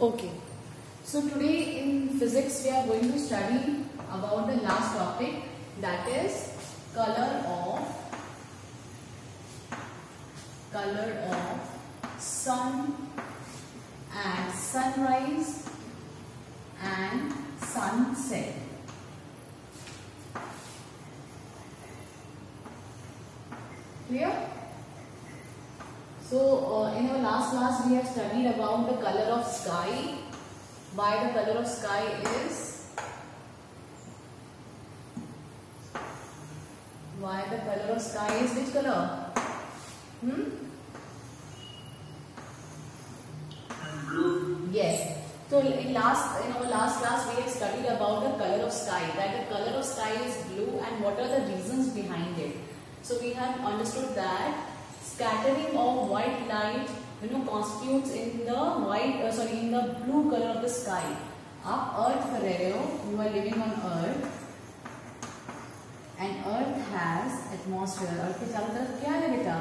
Okay. So today in physics we are going to study about the last topic, that is color of sun and sunrise and sunset. Clear? So in our last class we have studied about the color of sky. Why the color of sky is? Why the color of sky is which color? Blue. Yes. So in our last class we have studied about the color of sky. That the color of sky is blue and what are the reasons behind it. So we have understood that scattering of white light constitutes in the in the blue color of the sky. आप अर्थ कर रहे हो, you are living on earth and earth has atmosphere. अर्थ के चारों तरफ क्या है बेटा?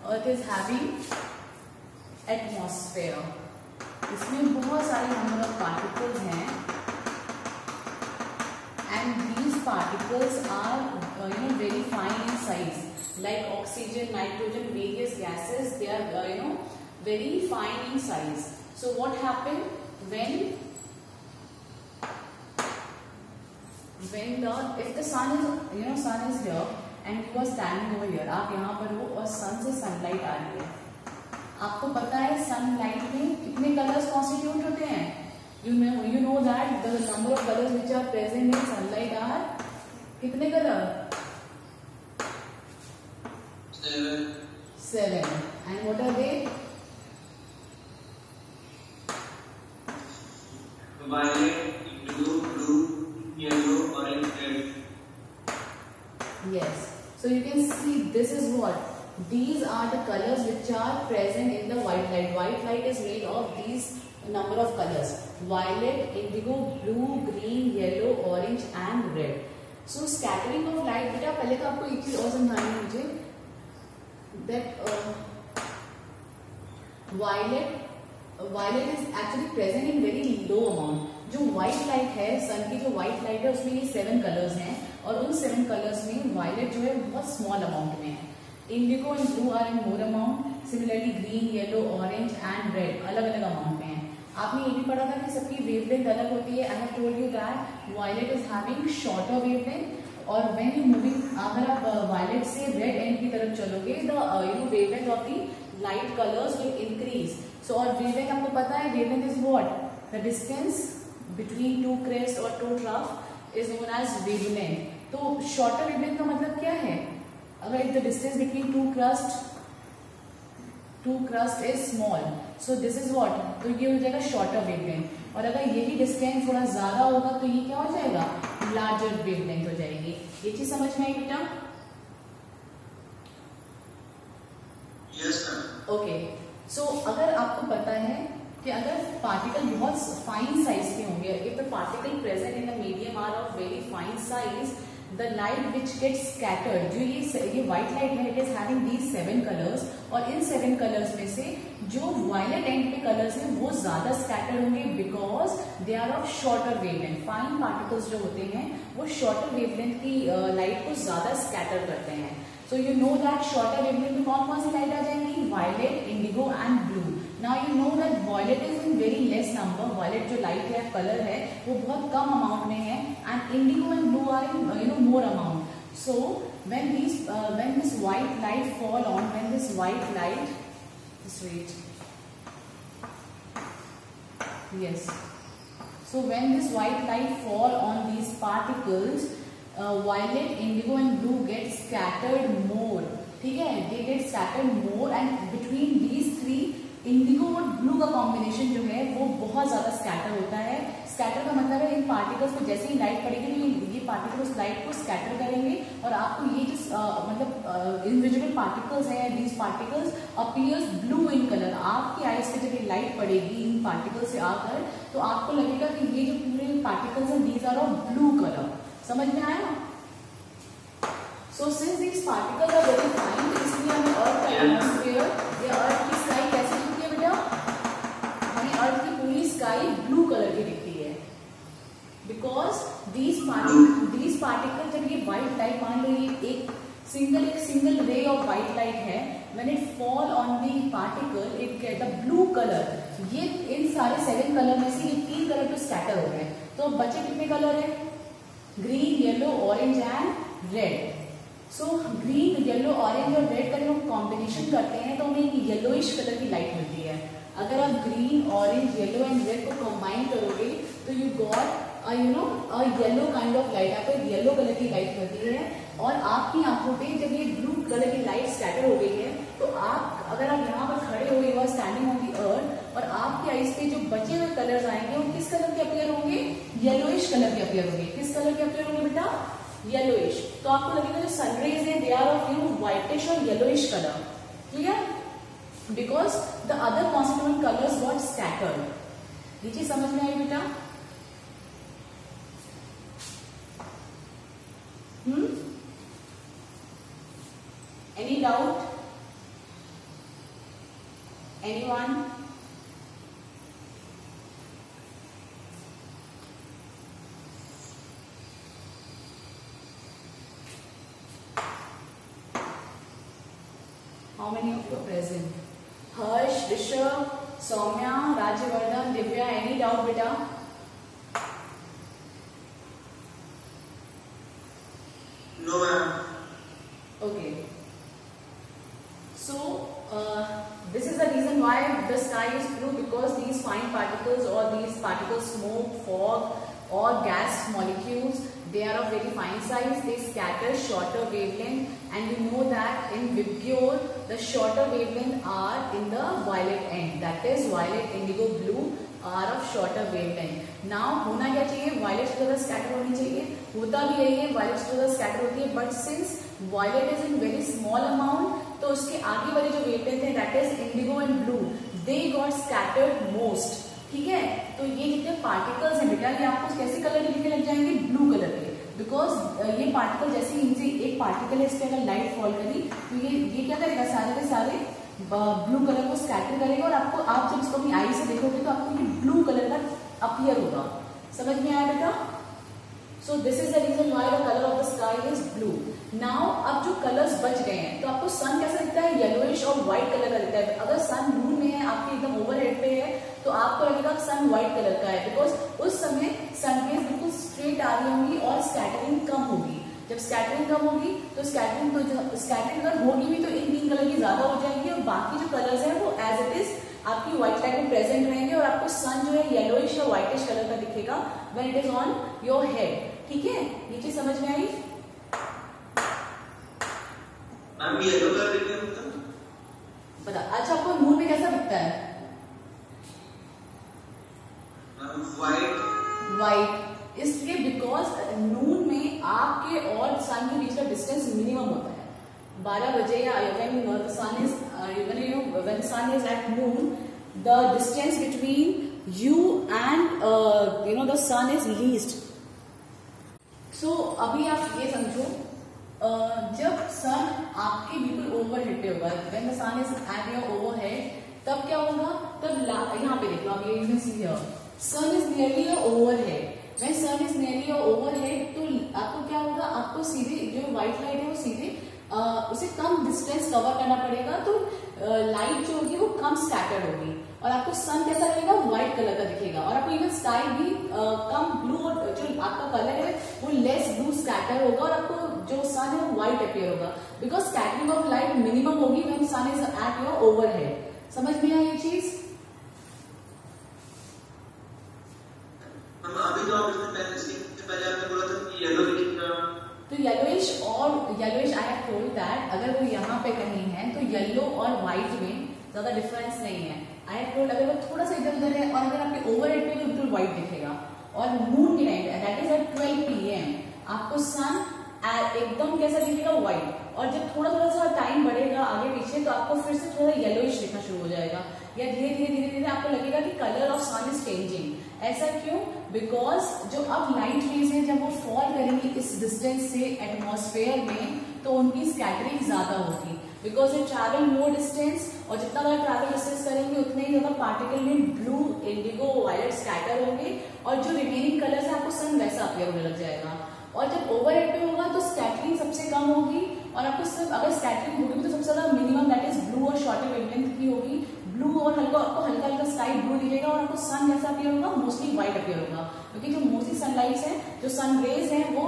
Earth is having atmosphere. इसमें बहुत सारे नंबर ऑफ पार्टिकल्स हैं and these particles are very fine in size, like oxygen, nitrogen, various gases. They are very fine in size. So what happened when if the sun is here and you are standing over here, आप यहाँ पर हो और sun से sunlight आ रही है. आपको पता है sunlight में कितने colors constitute होते हैं? You know that the number of colors which are present in sunlight are कितने color? 7. And what are they? Violet, blue, yellow, orange, red. Yes. So you can see this is what? These are the colors which are present in the white light. White light is made of these number of colors: violet, indigo, blue, green, yellow, orange and red. So scattering of light, बेटा पहले तो आपको एक चीज और समझानी है मुझे, that violet is actually present in very low amount. जो white light है, sun की जो white light है उसमें ये 7 colors हैं और उन 7 colors में violet जो है बहुत small amount में है. Indigo and blue are in more amount. Similarly green, yellow, orange and red अलग अलग amount में है. आपने ये भी पढ़ा था कि सबकी वेवलेंथ अलग होती है. I have told you that violet is having shorter wavelength और when you moving, अगर आप violet से red end की तरफ चलोगे, the wavelength of the light colors will increase. So और wavelength आपको पता है, wavelength is what? The distance between two crest or two trough is known as wavelength. तो shorter wavelength का मतलब क्या है? अगर if the distance between two crust is small, so this is what? तो ये हो जाएगा shorter wavelength. और अगर यही distance थोड़ा ज्यादा होगा तो ये क्या हो जाएगा? Larger wavelength हो जाएगी. ये चीज समझ में आई बेटा? Yes, ma'am. Okay. So अगर आपको पता है कि अगर पार्टिकल बहुत फाइन साइज के होंगे, if the particle present in the medium are of very fine size, the light which gets scattered, जो ये white light है, it is having these 7 colors और इन 7 colors में से जो violet end पे colors हैं वो ज्यादा scattered होंगे because they are of shorter wavelength. Fine particles जो होते हैं वो shorter wavelength की light को ज्यादा scatter करते हैं. So you know that shorter wavelength में कौन कौन सी light आ जाएंगी? Violet, indigo and blue. Now you know that violet is in very less number. Violet जो light है color है वो बहुत कम amount में है and indigo and blue are in more amount. So when this white light fall on, just wait. Yes. So when this white light fall on these particles, violet, indigo and blue get scattered more. ठीक है? They get scattered more and between these three Indigo और blue का combination जो है वो बहुत ज्यादा scatter होता है. स्कैटर का मतलब है इन पार्टिकल्स को जैसे ही लाइट पड़ेगी तो ये पार्टिकल उस लाइट को स्कैटर करेंगे और आपको ये जो मतलब इनविजिबल पार्टिकल्स है, these particles appears blue in colour. आपकी आईज पे जब ये लाइट पड़ेगी इन पार्टिकल से आकर तो आपको लगेगा कि ये जो पूरे पार्टिकल्स हैं these are of blue colour. समझ में आया? So since these particles are very fine, इसलिए हमें अर्थ का एटमॉस्फेयर या अर्थ की स्काई कैसे दिखती है बेटा? हमें अर्थ की पूरी स्काई ब्लू कलर की दिखती है, बिकॉज दीज पार्टिकल जब ये व्हाइट लाइट, मान लो ये एक single ray of white light है, when it fall on the particle it get the blue colour. ये इन सारे 7 कलर में से ये 3 कलर तो स्कैटर हो गए, तो बचे कितने कलर है? Green, yellow, orange and red. So green, yellow, orange और रेड का जब हम कॉम्बिनेशन करते हैं तो हमें एक येलोइश कलर की लाइट मिलती है। अगर आप green, orange, yellow and red को कंबाइन करोगे तो you got yellow kind of light, आपको एक येलो कलर की लाइट मिलती है। और आपकी आंखों पे जब ये ब्लू कलर की लाइट स्कैटर हो गई है तो आप, अगर आप यहाँ पर खड़े हो, you are standing on the earth, और आपकी आईज पे जो बचे हुए कलर्स आएंगे वो किस कलर के अपीयर होंगे? येलोइश कलर के अपीयर होंगे। किस कलर के अपीयर होंगे बेटा? येलोइश। तो आपको लगेगा जो सनरेज है दे आर ऑफ व्हाइटिश और yellowish colour, clear? Because the other constituent colours got scattered. ये चीज समझ में आई बेटा? Any doubt? Anyone? How many of you are present? Harsh, Rishabh, Soumya, Rajyavardhan, Divya, any doubt beta? No ma'am. Okay. So this is the reason why the sky is blue, because these fine particles or these particles, smoke, fog or gas molecules, they are of very fine size, they scatter shorter wavelength, and you know that in Vibgyor the shorter wavelength are in the violet end, that is violet, indigo, blue are of shorter wavelength. Now होना क्या चाहिए? violet से ज्यादा scatter होनी चाहिए, होता भी यही है, violet से ज्यादा scatter होती है, but since violet is in very small amount, तो उसके आगे वाली जो wavelength है that is indigo and blue, they got scattered most, ठीक है? तो ये जितने पार्टिकल्स हैं बेटा, ये आपको कैसे कलर के दिखने लग जाएंगे? ब्लू कलर के, बिकॉज ये पार्टिकल जैसे इनसे एक पार्टिकल है, इस पे अगर लाइट फॉल करी तो ये क्या करेगा? सारे के सारे ब्लू कलर को स्कैटर करेगा, और आपको, आप जब इसको अपनी आई से देखोगे तो आपको ये ब्लू कलर का अपीयर होगा। समझ में आया बेटा? So this is the reason why the colour of the sky is blue. Now अब जो कलर्स बच गए हैं तो आपको सन कैसा दिखता है? येलोइश और व्हाइट कलर का दिखता है। अगर सन मून में है, आपके एकदम ओवरहेड पे है, तो आपको लगेगा सन व्हाइट कलर का है, बिकॉज उस समय सनरेज बिल्कुल स्ट्रेट आ रही होंगी और स्कैटरिंग कम होगी। जब स्कैटरिंग कम होगी तो स्कैटरिंग अगर होगी भी तो इन 3 कलर की ज्यादा हो जाएंगी, और बाकी जो कलर्स हैं वो एज इट इज आपकी व्हाइट लाइट में प्रेजेंट रहेंगे, और आपको सन जो है येलोइश और व्हाइटिश कलर का दिखेगा when it is on your head. ठीक है, ये चीज समझ में आई? मैम येलो कलर दिखता है बता। अच्छा, आपको मून में कैसा दिखता है? व्हाइट, इसलिए बिकॉज नून में आपके और सन के बीच का डिस्टेंस मिनिमम होता है 12 बजे, या when the sun is when sun is at noon, the distance between you and the sun is least. So अभी आप ये समझो, जब सन आपके बिल्कुल ओवरहेड पे होगा, when the sun is at your overhead, तब क्या होगा? तब यहाँ पे देखो आप, ये you see here, sun is nearly your overhead. When sun is nearly your overhead, तो आपको क्या होगा? आपको सीधे जो व्हाइट लाइट है वो सीधे उसे कम डिस्टेंस कवर करना पड़ेगा, तो लाइट जो होगी वो कम स्कैटर्ड होगी, और आपको सन कैसा लगेगा? व्हाइट कलर का दिखेगा, और आपको इवन स्काई भी कम ब्लू, और जो आपका कलर है वो लेस ब्लू स्कैटर होगा, और आपको जो सन है वो व्हाइट अपीयर होगा, because scattering of light minimum होगी when sun is at your overhead. समझ में आई ये चीज? अभी तो आप इससे पहले आपने बोला था कि येलो दिखेगा, तो येलोइश और yellowish I have told that अगर वो यहाँ पे कहीं है तो येलो और व्हाइट में ज्यादा डिफरेंस नहीं है। आई हैव टोल्ड अगर वो थोड़ा सा इधर उधर है, और अगर आपके ओवरहेड पे तो बिल्कुल व्हाइट दिखेगा, और मून की time that is at 12 PM आपको सन एकदम कैसा दिखेगा? व्हाइट, और जब थोड़ा थोड़ा सा टाइम बढ़ेगा आगे पीछे तो आपको फिर से थोड़ा येलोइश दिखना शुरू हो जाएगा, या धीरे धीरे धीरे धीरे आपको लगेगा कि colour of sun is changing. ऐसा क्यों? बिकॉज जो अब लाइट रेज है जब वो फॉल करेंगी इस डिस्टेंस से एटमॉस्फेयर में, तो उनकी स्कैटरिंग ज्यादा होगी। Because they travel more distance, और जितना ज्यादा ट्रैवल डिस्टेंस करेंगे उतने ही ज्यादा पार्टिकल में ब्लू, इंडिगो, वायलेट स्कैटर होंगे, और जो रिमेनिंग कलर्स है आपको सन वैसा अपीयर होने लग जाएगा। और जब ओवरहेड पे होगा तो स्कैटरिंग सबसे कम होगी, और आपको सिर्फ अगर स्कैटरिंग होगी तो सबसे ज्यादा मिनिमम दैट इज ब्लू और शॉर्टर वेवलेंथ की होगी। ब्लू और हल्का, आपको हल्का हल्का स्काई ब्लू दिखेगा, और आपको सन जैसा अपीयर होगा, मोस्टली व्हाइट अपीयर होगा, क्योंकि जो मोस्टली सनलाइट्स है, जो सन रेज है वो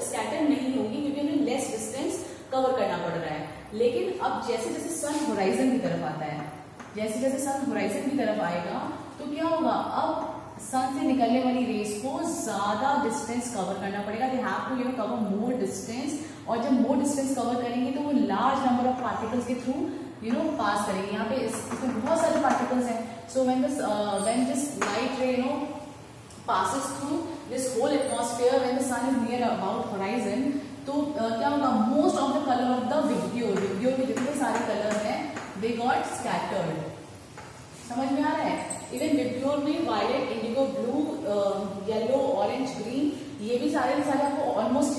स्कैटर नहीं होगी, क्योंकि उन्हें लेस डिस्टेंस कवर करना पड़ रहा है। लेकिन अब जैसे जैसे सन होराइजन की तरफ आता है, जैसे जैसे सन होराइजन की तरफ आएगा तो क्या होगा, अब सन से निकलने वाली रेस को ज्यादा डिस्टेंस कवर करना पड़ेगा। They have to cover more distance, और जब मोर डिस्टेंस कवर करेंगे तो वो लार्ज नंबर ऑफ पार्टिकल्स के थ्रू पास करेंगे। यहाँ पे इसमें बहुत सारे पार्टिकल्स हैं। So when this light ray passes through this whole atmosphere when the sun is near about horizon, तो क्या होगा, most of the colour of the VIBGYOR के जितने सारे कलर हैं दे गॉट स्कैटर्ड। समझ में आ रहा है? इवन विब्ग्योर में violet, indigo, blue, yellow, orange, green, ये भी सारे आपको ऑलमोस्ट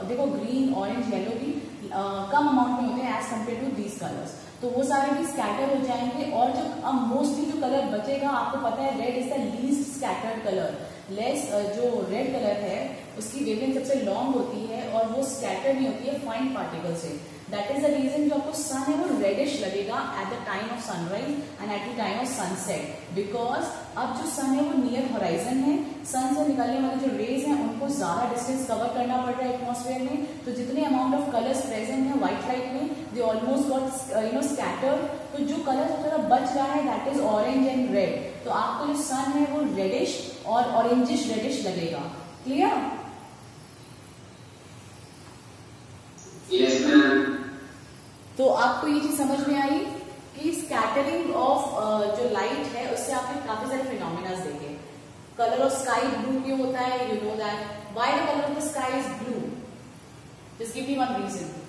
देखो ग्रीन, ऑरेंज, येलो भी कम अमाउंट में होते हैं as compared to these colours, तो वो सारे भी स्कैटर हो जाएंगे। और जो मोस्टली जो कलर बचेगा, आपको पता है red is the least scattered colour. जो रेड कलर है उसकी वेवलेंथ सबसे लॉन्ग होती है और वो स्कैटर नहीं होती है फाइन पार्टिकल से। दैट इज द रीजन जो आपको सन है वो रेडिश लगेगा eight the time of sunrise and eight the time of sunset, because अब जो सन है वो नियर होराइजन है, सन से निकलने वाले जो रेज हैं उनको ज्यादा डिस्टेंस कवर करना पड़ रहा है एटमॉस्फेयर में, तो जितने अमाउंट ऑफ कलर्स प्रेजेंट है व्हाइट लाइट में दे ऑलमोस्ट गॉट स्कैटर्ड। तो जो कलर सबसे ज्यादा बच रहा है that is orange and red, तो आपको जो सन है वो रेडिश और ऑरेंजिश रेडिश लगेगा। क्लियर? Yes ma'am. तो आपको ये चीज समझ में आई कि स्कैटरिंग ऑफ जो लाइट है उससे आपने काफी सारे फिनोमिना देखे। कलर ऑफ स्काई ब्लू क्यों होता है, you know that. Why the colour of the sky is blue? Just give me one reason.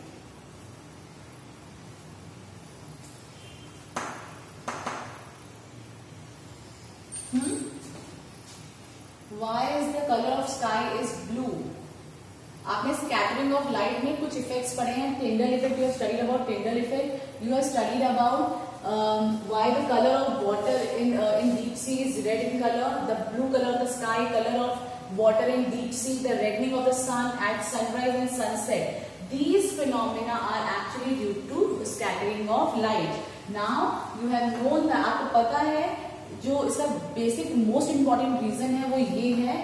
Why is the color of sky is blue? आपने स्कैटरिंग ऑफ लाइट में कुछ effects पढ़े हैं। Tyndall effect, you have studied about Tyndall effect, you have studied about why the colour of water in deep sea is red in colour, the blue colour of the sky, colour of water in deep sea, the reddening of the sun at sunrise and sunset. These phenomena are actually due to scattering of light. Now you have known that, आपको पता है जो इसका basic most important reason है वो ये है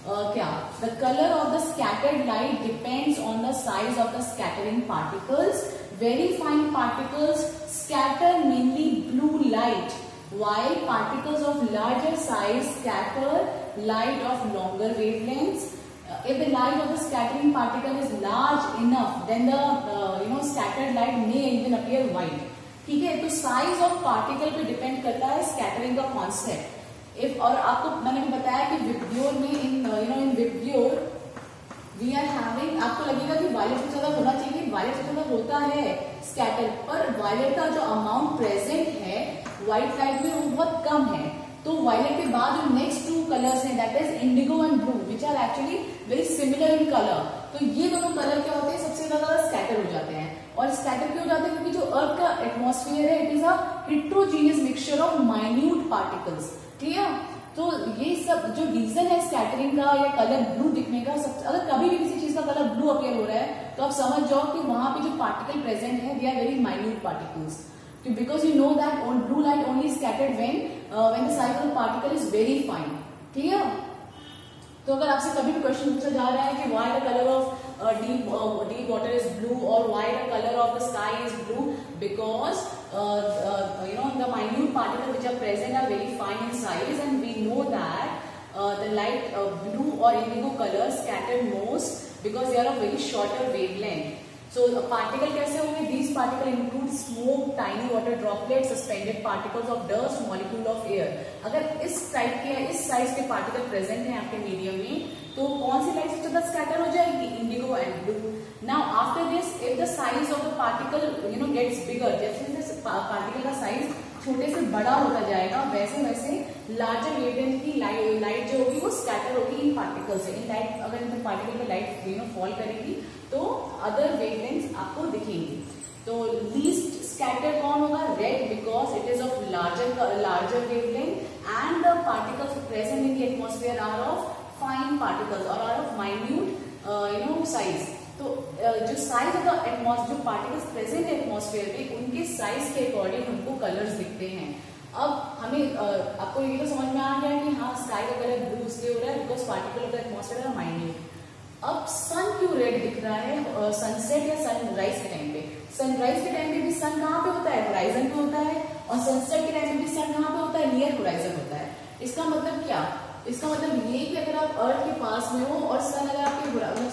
क्या, the colour of the scattered light depends on the size of the scattering particles. Very fine particles scatter mainly blue light, while particles of larger size scatter light of longer wavelengths. If the light of the scattering particle is large enough, then the scattered light may even appear white. ठीक है, तो size of particle पे depend करता है scattering का concept. If और आपको मैंने बताया कि विब्ग्योर में इन विब्ग्योर वी आर हैविंग, आपको लगेगा कि वायलेट से ज्यादा होना चाहिए, वायलेट से ज्यादा होता है स्कैटर, पर वायलेट का जो अमाउंट प्रेजेंट है व्हाइट लाइट में वो बहुत कम है। तो वायलेट के बाद जो नेक्स्ट टू कलर्स हैं that is indigo and blue which are actually very similar in colour. तो ये दोनों कलर क्या होते हैं, सबसे ज्यादा स्कैटर हो जाते हैं। और स्कैटर क्यों हो जाते हैं, क्योंकि जो अर्थ का एटमॉस्फेयर है it is a heterogeneous mixture of minute particles. Clear? तो ये सब जो रीजन है स्कैटरिंग का या कलर ब्लू दिखने का, अगर कभी भी किसी चीज का कलर ब्लू अपीयर हो रहा है तो आप समझ जाओ कि वहां पे जो पार्टिकल प्रेजेंट है they are very minute particles, because you know that blue light only scattered when the size of the particle is very fine. Clear? तो अगर आपसे कभी भी क्वेश्चन पूछा जा रहा है कि why the color of deep water is blue or why the color of the sky is blue, because the minute particles which are present are very fine in size, and we know that the light blue or indigo color scattered most because they are of very shorter wavelength. So particle कैसे होंगे? These particles include smoke, tiny water droplets, suspended particles of dust, molecule of air. अगर इस type के इस size के particle present हैं आपके medium में तो कौन सी लाइट सबसे ज्यादा स्कैटर हो जाएगी? Indigo and blue. Now after this if the size of the particle gets bigger, जैसे जैसे पार्टिकल का साइज छोटे से बड़ा होता जाएगा वैसे वैसे लार्जर वेवलेंथ की लाइट जो होगी वो स्कैटर होगी इन पार्टिकल से। इन लाइट अगर इन पार्टिकल पे लाइट फॉल करेगी तो अदर वेवलेंथ्स आपको दिखेंगी। तो लीस्ट स्कैटर कौन होगा? Red, because it is of larger wavelength and the particles present in the atmosphere are of fine particles और आर ऑफ माइन्यूट साइज। तो जो साइज ऑफ द एटमॉस्फेयर, जो पार्टिकल्स प्रेजेंट एटमॉस्फेयर में, उनके size के according हमको colours दिखते हैं। अब हमें आपको ये तो समझ में आ गया कि हाँ स्काई का कलर ब्लू इसलिए हो रहा है because particle of the atmosphere are minute. अब सन क्यों रेड दिख रहा है सनसेट या सनराइज के टाइम पे? सनराइज के टाइम पे भी सन कहाँ पे होता है? होराइजन पे होता है। और सनसेट के टाइम पे भी सन कहाँ पे होता है? नियर होराइजन होता है। इसका मतलब क्या? इसका मतलब ये कि अगर आप अर्थ के पास में हो और सन अगर आपके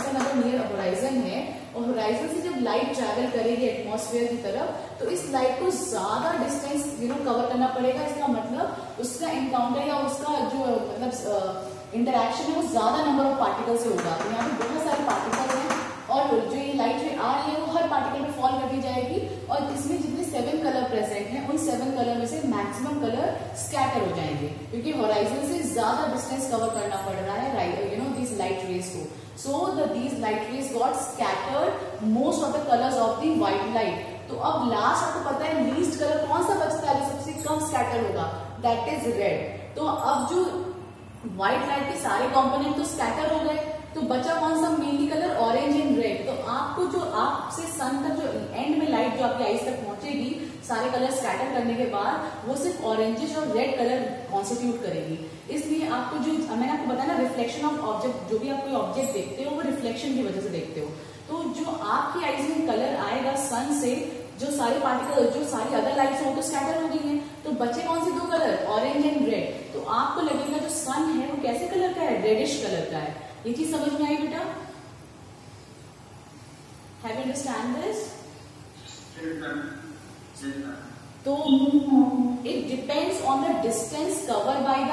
सन अगर नियर होराइजन है और होराइजन से जब लाइट ट्रैवल करेगी एटमॉस्फेयर की तरफ, तो इस लाइट को ज्यादा डिस्टेंस कवर करना पड़ेगा। इसका मतलब उसका एनकाउंटर या उसका जो मतलब इंटरैक्शन है वो ज्यादा नंबर ऑफ पार्टिकल से होगा। तो यहाँ पे बहुत सारे पार्टिकल हैं और जो ये लाइट रे आ रही है वो हर पार्टिकल पे फॉल कर दी जाएगी और इसमें जितने 7 कलर प्रेजेंट हैं उन 7 कलर में से मैक्सिमम कलर स्कैटर हो जाएंगे क्योंकि होराइजन से ज्यादा डिस्टेंस कवर करना पड़ रहा है दिस लाइट रेज को। So these light rays got scattered most of the colours of the white light. तो अब लास्ट आपको पता है लीस्ट कलर कौन सा बचता है, सबसे कम स्कैटर होगा, दैट इज रेड। तो अब जो व्हाइट लाइट के सारे कंपोनेंट तो स्कैटर हो गए, तो बचा कौन सा mainly colour? Orange and red. तो आपको जो आपसे सन तक जो एंड में लाइट जो आपकी आईज तक पहुंचेगी सारे कलर स्कैटर करने के बाद, वो सिर्फ ऑरेंजिश और रेड कलर कॉन्स्टिट्यूट करेगी। इसलिए आपको जो मैंने आपको बताया ना रिफ्लेक्शन ऑफ ऑब्जेक्ट, जो भी आप कोई ऑब्जेक्ट देखते हो वो रिफ्लेक्शन की वजह से देखते हो। तो जो आपकी आईज में कलर आएगा सन से, जो सारे पार्टिकल जो सारी अदर लाइट्स हो तो स्कैटर हो गई हैं, तो बचे कौन से 2 कलर? Orange and red. तो आपको लगेगा जो सन है वो कैसे कलर का है? रेडिश कलर का है। ये चीज समझ में आई बेटा? Have you understand this? तो it depends on the distance cover by the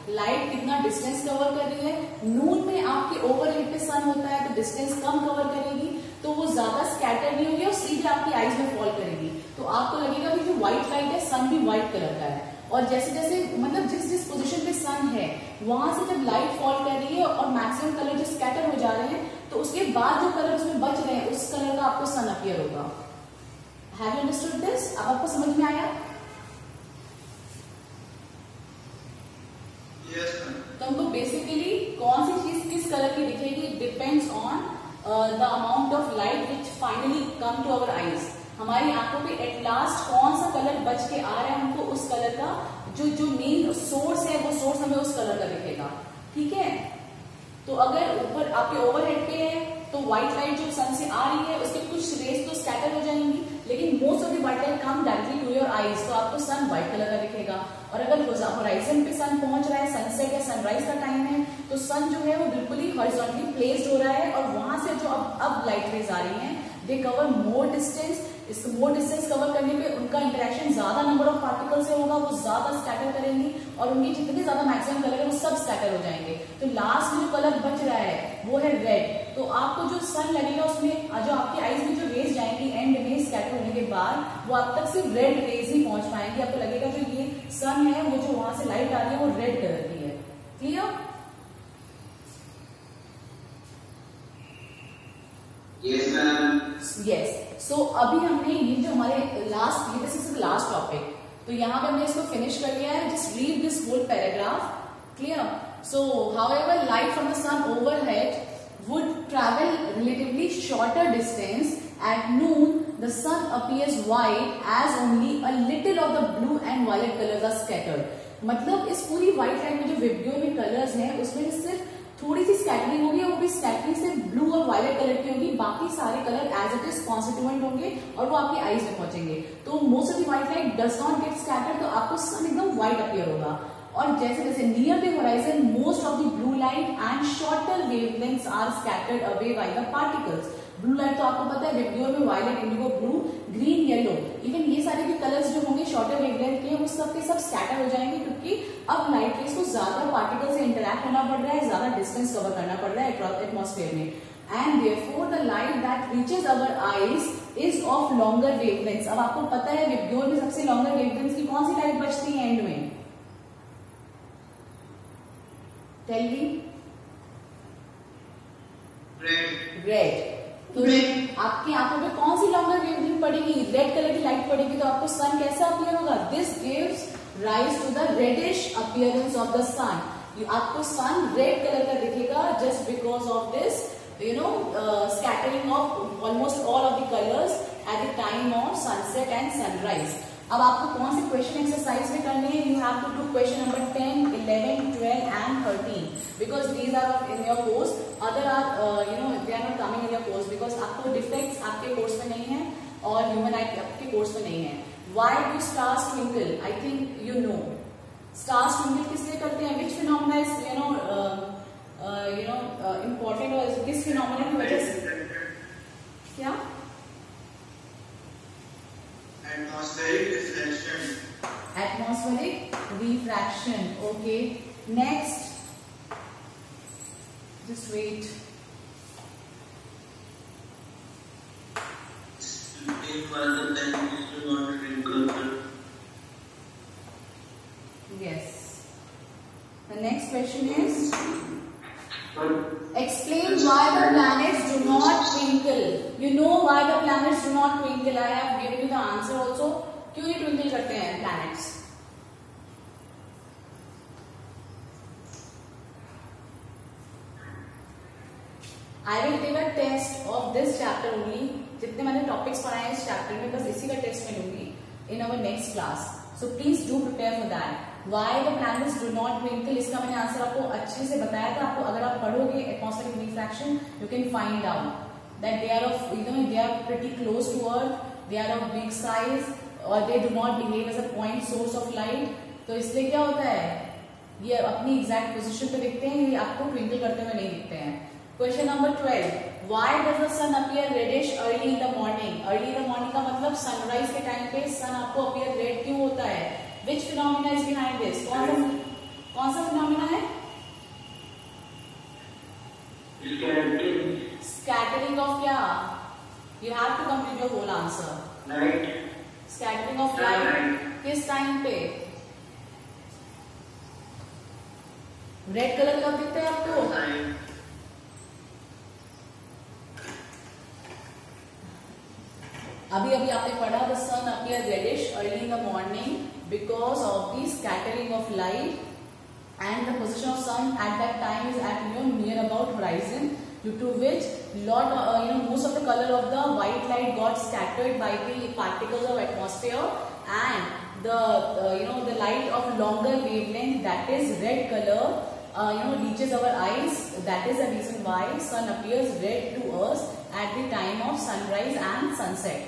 light कितना डिस्टेंस कवर कर रही है। नून में आपके ओवरहेड पे सन होता है तो डिस्टेंस कम कवर करेगी, तो वो ज्यादा स्कैटर नहीं होगी और सीधे आपकी आईज में फॉल करेगी। तो आपको लगेगा कि जो व्हाइट लाइट है सन भी व्हाइट कलर का है। और जैसे जैसे मतलब जिस जिस पोजीशन पे सन है वहां से जब लाइट फॉल कर रही है और मैक्सिमम कलर जो स्कैटर हो जा रहे हैं, तो उसके बाद जो कलर उसमें बच रहे हैं उस कलर का आपको सन अपीयर होगा। Have you understood this? अब आपको समझ में आया? तो हमको बेसिकली कौन सी चीज किस कलर की दिखेगी? Depends on the amount of light which finally come to our eyes. हमारी आंखों पे एट लास्ट कौन सा कलर बच के आ रहा है, हमको उस कलर का जो मेन सोर्स है वो सोर्स हमें उस कलर का दिखेगा। ठीक है? तो अगर ऊपर आपके ओवरहेड पे है तो व्हाइट लाइट जो सन से आ रही है उसके कुछ रेस तो स्कैटर हो जाएंगी, लेकिन most of the white light come directly to your eyes, तो आपको सन व्हाइट कलर का दिखेगा। और अगर होराइजन पे सन पहुंच रहा है, सनसेट या सनराइज का टाइम है, तो सन जो है वो बिल्कुल ही हॉरिजॉन्टली प्लेस्ड हो रहा है और वहां से जो अब लाइट रेज आ रही हैं दे कवर मोर डिस्टेंस। इस मोर डिस्टेंस कवर करने पे उनका इंटरेक्शन ज्यादा नंबर ऑफ पार्टिकल से होगा, वो ज्यादा स्कैटर करेंगी और उनके जितने ज्यादा मैक्सिमम कलर है वो सब स्कैटर हो जाएंगे। तो लास्ट में जो कलर बच रहा है वो है रेड। तो आपको जो सन लगेगा उसमें जो आपकी आईज में जो रेज जाएंगी एंड में स्कैटर होने के बाद वो आप तक सिर्फ रेड रेज ही पहुंच पाएंगे। आपको लगेगा जो ये सन है वो जो वहां से लाइट आ रही है वो रेड कलर की है। क्लियर? Yes ma'am. यस। सो अभी हमने ये जो हमारे दिस इज लास्ट टॉपिक, तो यहाँ पे हमने इसको फिनिश कर लिया है। Just read this whole paragraph. Clear? So however light from the sun overhead would travel relatively shorter distance. At noon, the sun appears white as only a little of the blue and violet colors are scattered. मतलब इस पूरी white light में जो video में colours हैं उसमें सिर्फ थोड़ी सी स्कैटरिंग होगी, वो भी स्कैटरिंग सिर्फ ब्लू और वायलेट कलर की होगी, बाकी सारे colour as it is constituent होंगे और वो आपकी आईज में पहुंचेंगे। तो most of the white light does not get scattered, तो आपको सन एकदम व्हाइट अपीयर होगा। और जैसे जैसे near the horizon most of the blue light and shorter wavelengths are scattered away by the particles. Blue light तो आपको पता है रेडियो में violet, indigo, blue, green, yellow, even ये सारे भी कलर्स जो होंगे शॉर्टर वेवलेंथ के वो सब के सब स्कैटर हो जाएंगे क्योंकि अब लाइट रेज को ज्यादा पार्टिकल से इंटरैक्ट होना पड़ रहा है, ज्यादा डिस्टेंस कवर करना पड़ रहा है एटमॉस्फेयर में। And therefore the light that reaches our eyes is of longer wavelengths. अब आपको पता है रेडियो में सबसे लॉन्गर वेवलेंथ्स की कौन सी लाइट बचती है एंड में? Tell me. रेड। रेड। तो आपकी आंखों पे कौन सी लॉन्गर वेवलेंथ पड़ेगी, रेड कलर की लाइट पड़ेगी, तो आपको सन कैसा अपीयर होगा, this gives rise to the reddish appearance of the sun. आपको सन रेड कलर का दिखेगा just because of this scattering of almost all of the colours at the time of sunset and sunrise. अब आपको कौन से question exercise में करने हैं, you have to do question number 10, 11, 12 and 13 because these are in your course, other are they are not coming in your course because आपको defects आपके course में नहीं है और ह्यूमन आई आपके कोर्स में नहीं है। Why do stars twinkle, I think you know stars twinkle किस लिए करते हैं, विच फिनोमेना इज इम्पोर्टेंट और किस फिनोमेना की वजह से, क्या Atmospheric refraction. Atmospheric refraction. Okay. Next. Just wait. Yes. The next question is, explain why the planets do not twinkle. You know why the planets do not twinkle. I have given you the answer also. क्यों ये twinkle करते हैं planets? I will give a test of this chapter only. जितने मैंने topics पढ़ाए इस chapter में बस इसी का टेस्ट में लूंगी in our next class. So please do prepare for that. Why the planets do not twinkle, इसका मैंने आंसर आपको अच्छे से बताया था। आपको अगर आप पढ़ोगे atmospheric refraction, you can find out that they are of they are pretty close to Earth, they are of big size, or they do not behave as a point source of light. तो इसलिए क्या होता है, ये अपनी exact position पे दिखते हैं, ये आपको ट्विंकल करते हुए नहीं दिखते हैं। Question number 12, why does the sun appear reddish early in the morning? Early in the morning का मतलब सनराइज के टाइम पे सन आपको अपीयर रेड क्यों होता है? Which phenomena is behind this? कौन सा फिनोमिना है? Scattering of क्या? You have to complete your whole answer. Light. Scattering of light किस टाइम पे? रेड कलर कब दिखता है आपको? अभी अभी आपने पढ़ा the sun appear reddish early in the morning because of the scattering of light and the position of sun at that time is at near about horizon, due to which most of the color of the white light got scattered by the particles of atmosphere, and the light of longer wavelength, that is red color, reaches our eyes. That is the reason why sun appears red to us at the time of sunrise and sunset.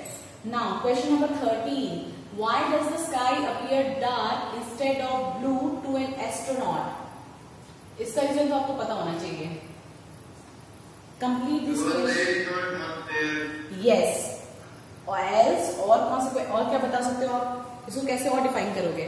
Now question number 13, why does the sky appear dark instead of blue to an astronaut? इसका reason तो आपको पता होना चाहिए। Complete this question. Yes. Or else, और कौन सा और क्या बता सकते हो आप, इसको कैसे और डिफाइन करोगे?